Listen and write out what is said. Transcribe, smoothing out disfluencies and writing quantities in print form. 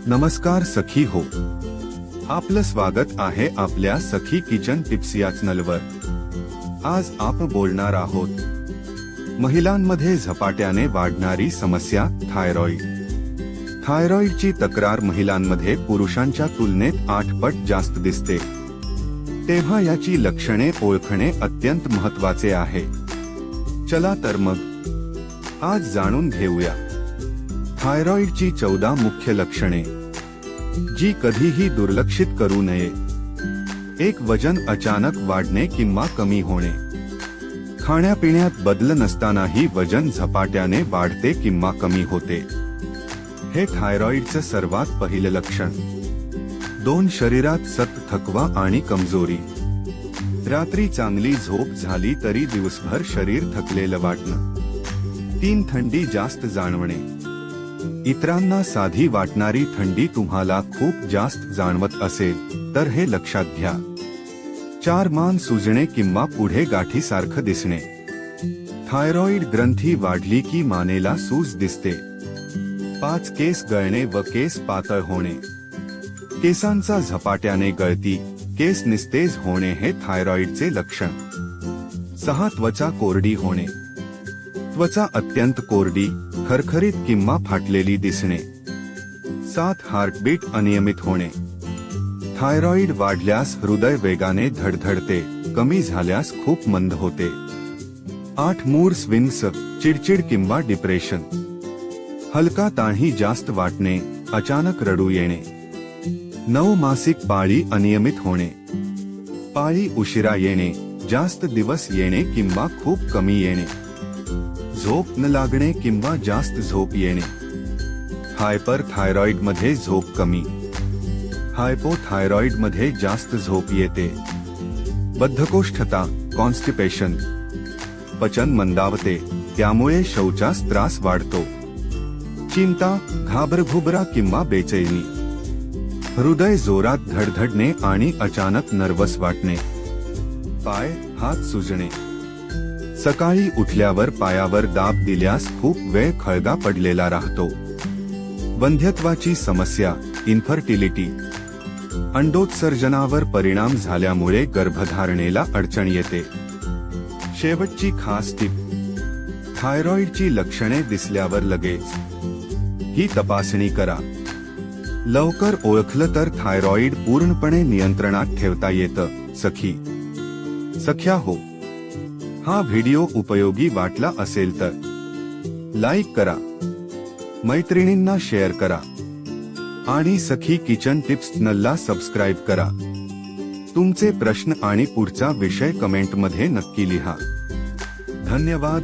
नमस्कार सखी हो, आपलं स्वागत आहे आपल्या सखी किचन टिप्स या चॅनलवर। आज आपण बोलणार आहोत महिलांमध्ये झपाट्याने वाढणारी समस्या थायरॉइड। थायरॉइडची तक्रार महिलांमध्ये पुरुषांच्या तुलनेत 8 पट जास्त दिसते, तेव्हा याची लक्षणे ओळखणे अत्यंत महत्त्वाचे आहे। चला तर मग आज जाणून घेऊया थायरॉइडची 14 मुख्य लक्षणे, जी कधीही दुर्लक्षित करू नये। 1. वजन अचानक वाढणे किंवा कमी होणे। खाण्यापिण्यात बदल नसतानाही वजन झपाट्याने वाढते किंवा कमी होते, हे थायरॉइडचं सर्वात पहिलं लक्षण। 2. शरीरात सतत थकवा आणि कमजोरी। रात्री चांगली झोप झाली तरी दिवसभर शरीर थकलेलं वाटणं। 3. थंडी जास्त जाणवणे। इतरांना साधी वाटणारी थंडी तुम्हाला खूप जास्त जाणवत असेल तर हे लक्षात घ्या। 4. मान सुजणे किंवा पुढे गाठीसारखं दिसणे। थायरॉइड ग्रंथी वाढली की मानेला सूज दिसते। 5. केस गळणे व केस पातळ होणे। केसांचा झपाट्याने गळती, केस निस्तेज होणे हे थायरॉइडचे लक्षण। 6. त्वचा कोरडी होणे। त्वचा अत्यंत कोरडी, खरखरीत किंवा फाटलेली दिसणे। 7. हार्टबीट अनियमित होणे। थायरॉइड वाढल्यास हृदय वेगाने धडधडते, कमी झाल्यास खूप मंद होते। 8. मूड स्विंग्स, चिडचिड किंवा डिप्रेशन। हलका ताणही जास्त वाटणे, अचानक रडू येणे। 9. मासिक पाळी अनियमित होणे। पाळी उशिरा येणे, जास्त दिवस येणे किंवा खूप कमी येणे। झोप न लागणे किंवा जास्त झोप येणे। हायपर थायरॉइड मध्ये झोप कमी। हायपोथायरॉइड मध्ये जास्त झोप येते। बद्धकोष्ठता, कॉन्स्टिपेशन। पचन मंदावते, त्यामुळे शौचास त्रास वाढतो। चिंता, घाबरघुबरा किंवा बेचैनी। हृदय जोरात धडधडणे आणि अचानक नर्वस वाटणे। पाय, हात सुजणे। सकाळी उठल्यावर पायावर दाब दिल्यास खूप वेळ खळगा पडलेला राहतो। वंध्यत्वाची समस्या, इन्फर्टिलिटी। अंडोत्सर्जनावर परिणाम झाल्यामुळे गर्भधारणेला अडचण येते। शेवटची खास टीप, थायरॉइडची लक्षणे दिसल्यावर लगेच ही तपासणी करा। लवकर ओळखलं तर थायरॉइड पूर्णपणे नियंत्रणात ठेवता येतं। सख्या हो, हा व्हिडिओ उपयोगी वाटला असेल तर लाईक करा, मैत्रिणींना शेअर करा आणि सखी किचन टिप्स चॅनलला सबस्क्राईब करा। तुमचे प्रश्न आणि पुढचा विषय कमेंटमध्ये नक्की लिहा। धन्यवाद।